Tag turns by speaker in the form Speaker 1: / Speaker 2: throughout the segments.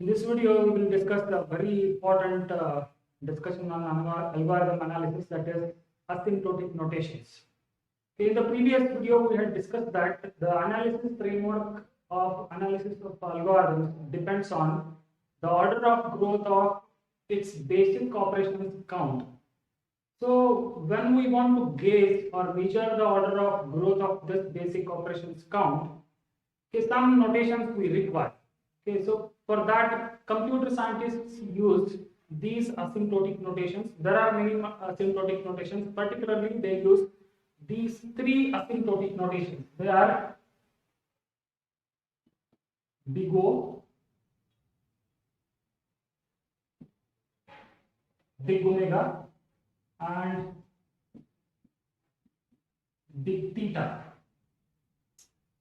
Speaker 1: In this video, we will discuss the very important discussion on algorithm analysis, that is asymptotic notations. Okay, in the previous video, we had discussed that the analysis framework of analysis of algorithms depends on the order of growth of its basic operations count. So when we want to gauge or measure the order of growth of this basic operations count, okay, some notations we require. Okay, so for that, computer scientists use these asymptotic notations. There are many asymptotic notations. Particularly, they use these three asymptotic notations. They are big O, big omega, and big theta.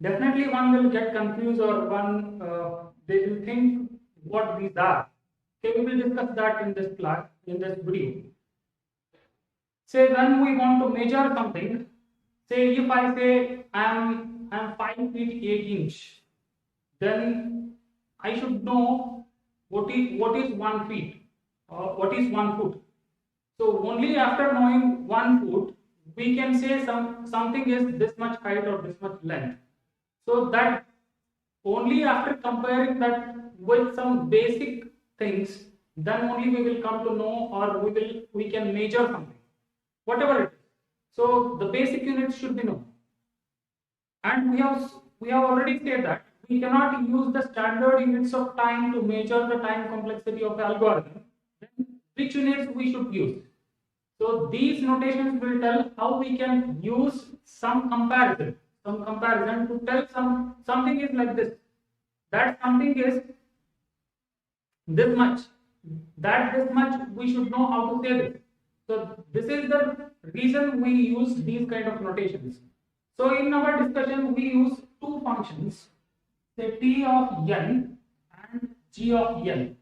Speaker 1: Definitely, one will get confused, or one they will think what these are. Okay, we will discuss that in this class, in this video. Say when we want to measure something, say if I say I'm 5 feet 8 inch, then I should know what is 1 feet or what is 1 foot. So only after knowing 1 foot, we can say something is this much height or this much length. So that only after comparing that with some basic things, then only we will come to know, or we can measure something, whatever it is. So the basic units should be known. And we have already said that we cannot use the standard units of time to measure the time complexity of the algorithm. Then which units we should use? So these notations will tell how we can use some comparison to tell something is like this, that something is this much, that this much, we should know how to say this. So this is the reason we use these kind of notations. So in our discussion, we use two functions, say t of n and g of n,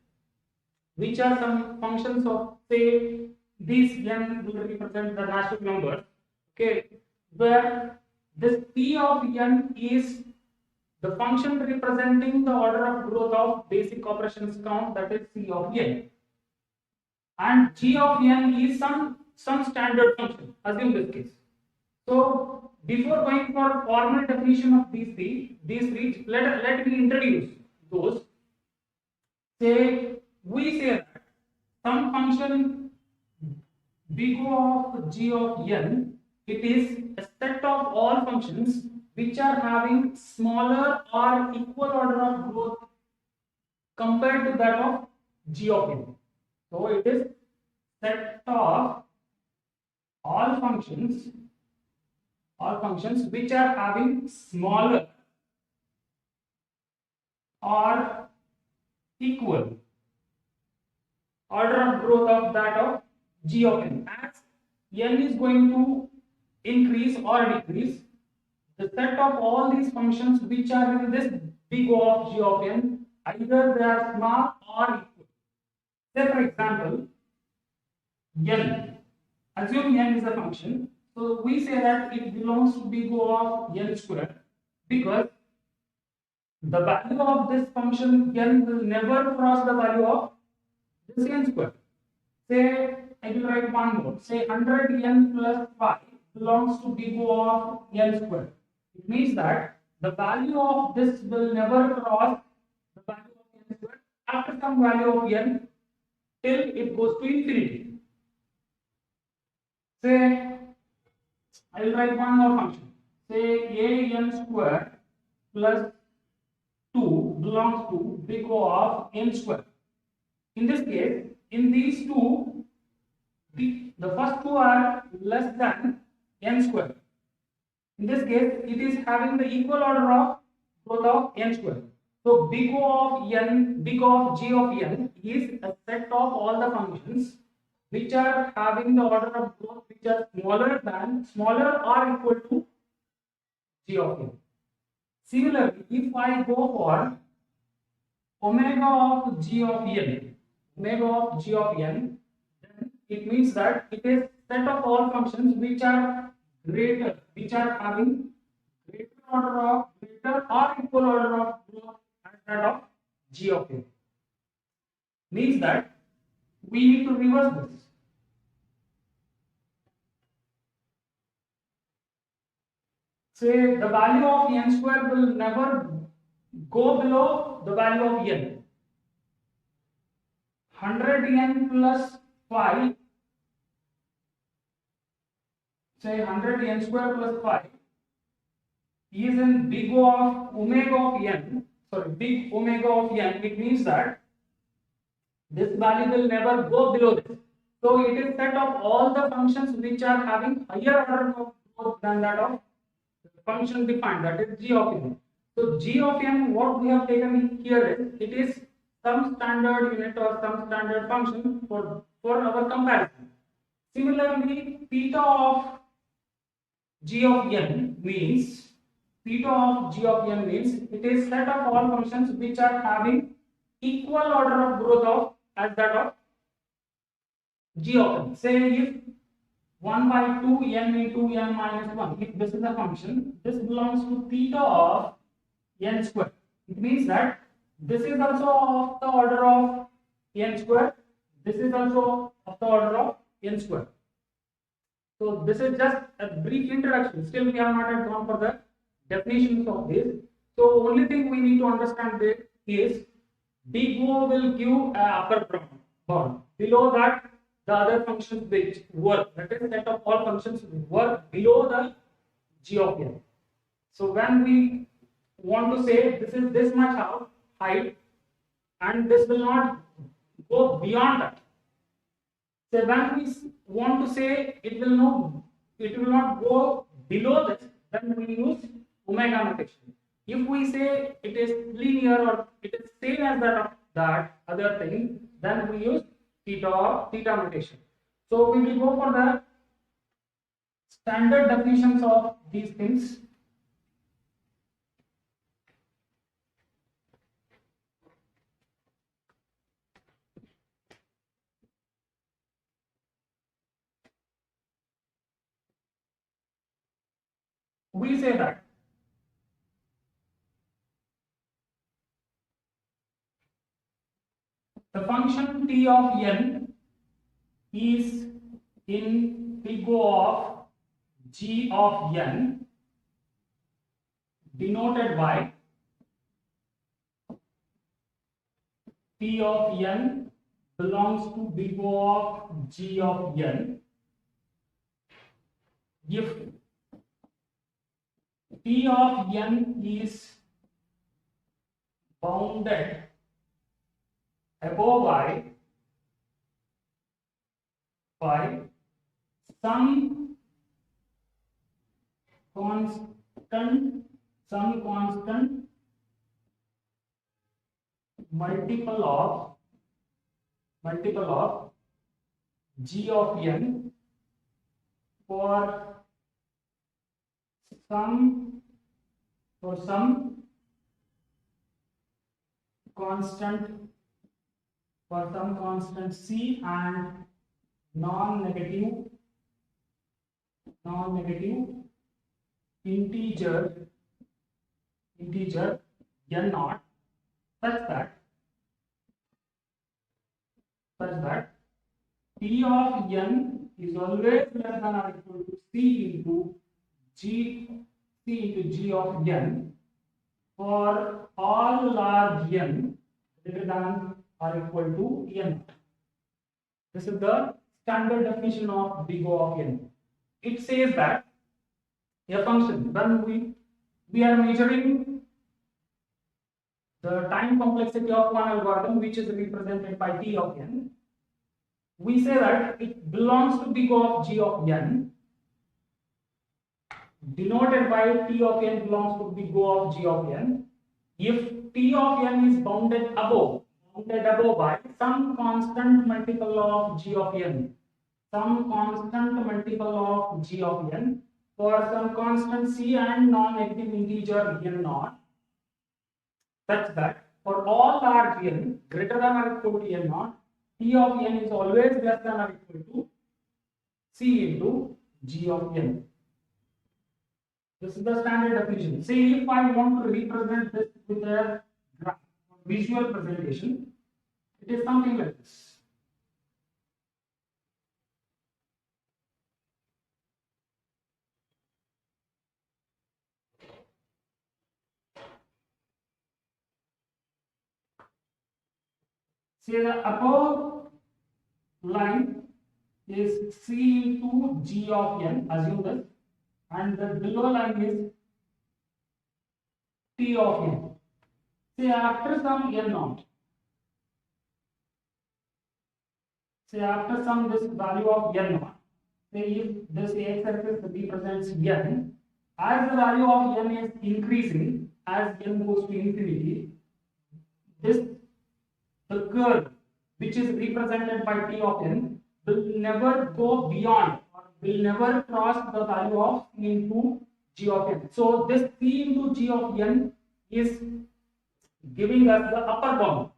Speaker 1: which are some functions of, say, these n will represent the natural number. Okay, where this p of n is the function representing the order of growth of basic operations count, that is c of n, and g of n is some standard function, assume this case. So before going for formal definition of these three, let me introduce those. Say we say that some function big O of g of n, it is a set of all functions which are having smaller or equal order of growth compared to that of g of n. So it is set of all functions which are having smaller or equal order of growth of that of g of n. As n is going to increase or decrease, the set of all these functions which are in this big O of g of n, either they are small or equal. Say for example, n. Assume n is a function. So we say that it belongs to big O of n square, because the value of this function n will never cross the value of this n square. Say I will write one more. Say 100n plus 5 belongs to big O of n square. It means that the value of this will never cross the value of n square after some value of n till it goes to infinity. Say I will write one more function. Say an square plus 2 belongs to big O of n square. In this case, in these two, the first two are less than n square. In this case, it is having the equal order of growth of n square. So big O of n, big O of g of n is a set of all the functions which are having the order of growth which are smaller or equal to g of n. Similarly, if I go for omega of g of n, then it means that it is set of all functions which are having greater or equal order of growth as that of g of n. means that we need to reverse this. Say the value of n square will never go below the value of n. 100n plus 5, say 100n square plus 5 is in big O of omega of n, big omega of n. It means that this value will never go below this. So it is set of all the functions which are having higher order of growth than that of function defined, that is g of n. So g of n, what we have taken here is, it is some standard unit or some standard function for our comparison. Similarly, theta of g of n means, it is set of all functions which are having equal order of growth of as that of g of n. Say if 1 by 2 n into n minus 1, if this is a function, this belongs to theta of n square. It means that this is also of the order of n square, this is also of the order of n square. So this is just a brief introduction. Still we have not yet gone for the definitions of this. So only thing we need to understand this is big O will give an upper bound. Below that, the other functions which work, that is set of all functions work below the g of n. So when we want to say this is this much height and this will not go beyond that. So when we want to say it will not go below this, then we use omega notation. If we say it is linear or it is same as that of that other thing, then we use theta notation. So we will go for the standard definitions of these things. We say that the function t of n is in big O of g of n, denoted by t of n belongs to big O of g of n if t of n is bounded above by some constant multiple of g of n for some constant c and non-negative integer n naught, such that t of n is always less than or equal to c into g of n for all large n greater than or equal to n. This is the standard definition of big O of n. It says that a function, when we are measuring the time complexity of one algorithm, which is represented by t of n, we say that it belongs to big O of g of n, denoted by t of n belongs to big O of g of n, if t of n is bounded above by some constant multiple of g of n, for some constant c and non-negative integer n naught, such that for all large n greater than or equal to n naught, t of n is always less than or equal to c into g of n. This is the standard definition. See, if I want to represent this with a visual presentation, It is something like this. Say the above line is C into G of n, assume this, and the below line is T of n. Say after some n naught, say after some this value of n naught, say if this x-axis represents n, as the value of n is increasing, as n goes to infinity, this the curve which is represented by T of n will never go beyond or will never cross the value of C into G of n. So this C into G of n is giving us the upper bound.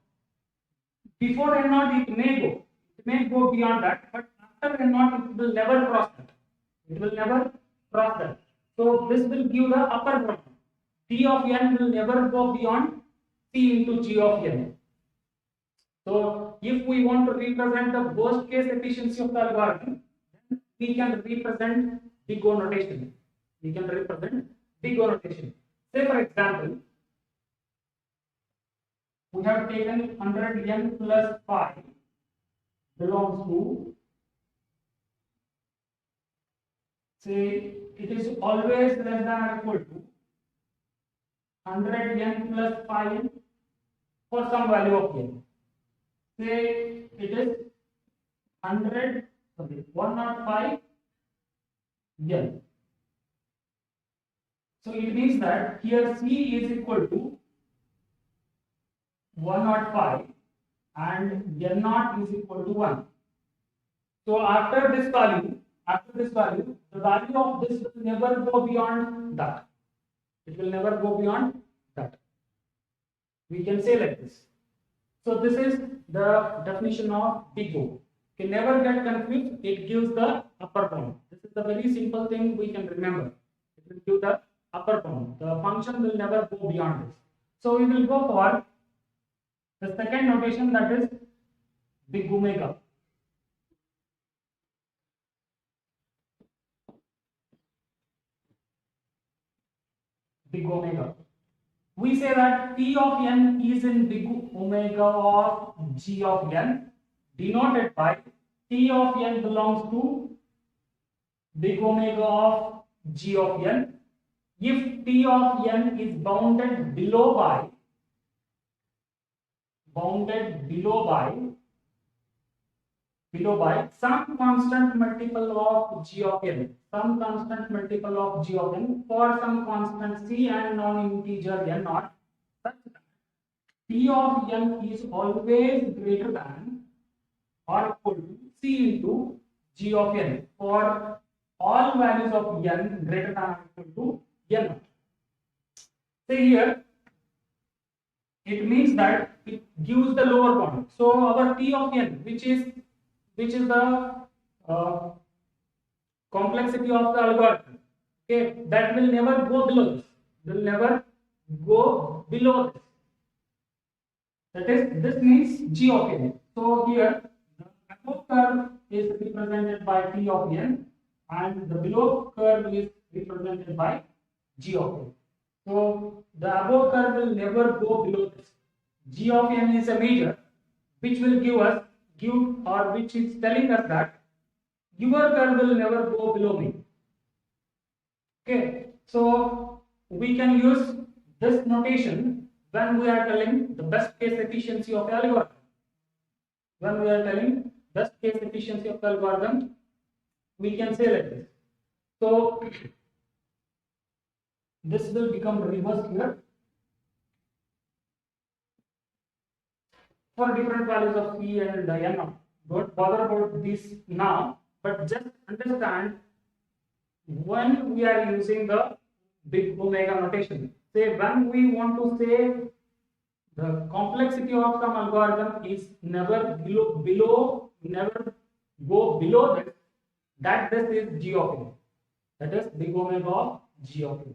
Speaker 1: Before n naught it may go beyond that, but after n naught it will never cross that. It will never cross that. So this will give the upper bound. T of n will never go beyond C into G of n. So if we want to represent the worst case efficiency of the algorithm, then we can represent big O notation. We can represent big O notation. Say for example, we have taken 100n plus 5 belongs to, say it is always less than or equal to 100n plus 5 for some value of n. Say it is 105 n. So it means that here C is equal to 105 and n naught is equal to 1. So after this value, the value of this will never go beyond that. It will never go beyond that. We can say like this. So this is the definition of big O. Okay, never get confused. It gives the upper bound. This is the very simple thing we can remember. It will give the upper bound. The function will never go beyond this. So we will go for the second notation, that is big omega. Big omega. We say that T of n is in big omega of G of n, denoted by T of n belongs to big omega of G of n if T of n is bounded below by some constant multiple of G of n, some constant multiple of G of n for some constant C and non-integer n naught, such that T of n is always greater than or equal to C into G of n for all values of n greater than or equal to n naught. Say here, it means that it gives the lower bound. So our T of n, which is the complexity of the algorithm, okay, that will never go below this. Will never go below this. That is, this means G of n. So here the above curve is represented by T of n, and the below curve is represented by G of n. So the above curve will never go below this. G of n is a measure which will which is telling us that your curve will never go below me. Okay, so we can use this notation when we are telling the best case efficiency of the algorithm. When we are telling best case efficiency of the algorithm, we can say like this. So this will become reversed here. For different values of C and n, don't bother about this now, but just understand when we are using the big omega notation. Say when we want to say the complexity of some algorithm is never never go below this, that this is G of n. That is big omega of G of n.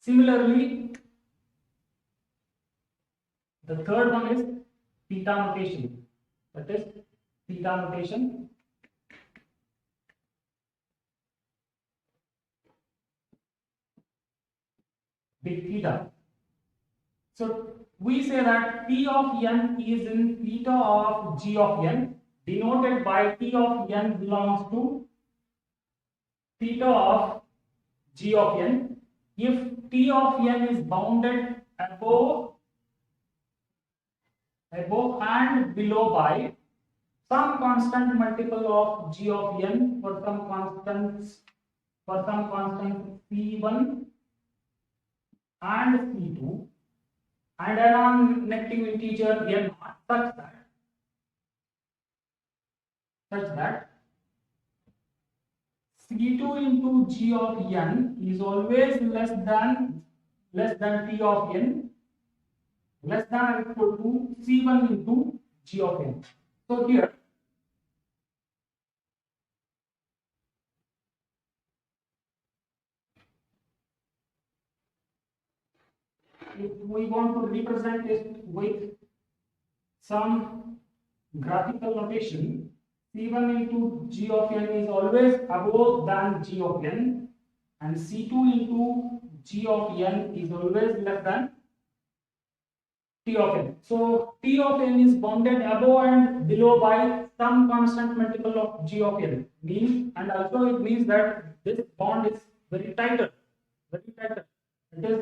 Speaker 1: Similarly, the third one is theta notation. That is theta notation. Big theta. So we say that P of n is in theta of g of n, denoted by T of n belongs to theta of g of n. If T of n is bounded above and below by some constant multiple of g of n for some constant c1 and c2 and a non-negative integer n naught such that c2 into g of n is always less than t of n, less than or equal to c1 into g of n. So here if we want to represent it with some graphical notation, c1 into g of n is always above than g of n, and c2 into g of n is always less than t of n. So t of n is bounded above and below by some constant multiple of g of n. Means, and also it means that this bond is very tighter. It is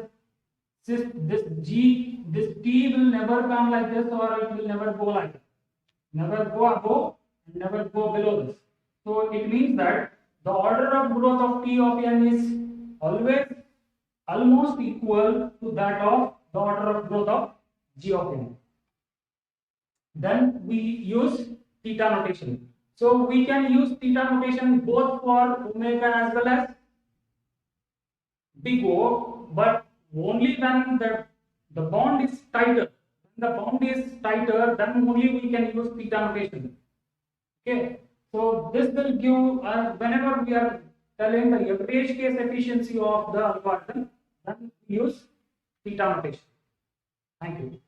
Speaker 1: this t will never come like this, or it will never go like that. Never go above and never go below this. So it means that the order of growth of t of n is always almost equal to that of the order of growth of g of n. Then we use theta notation. So we can use theta notation both for omega as well as big O, but only when the bond is tighter. When the bond is tighter, then only we can use theta notation. Okay, so this will give whenever we are telling the average case efficiency of the algorithm, then we use theta notation. Thank you.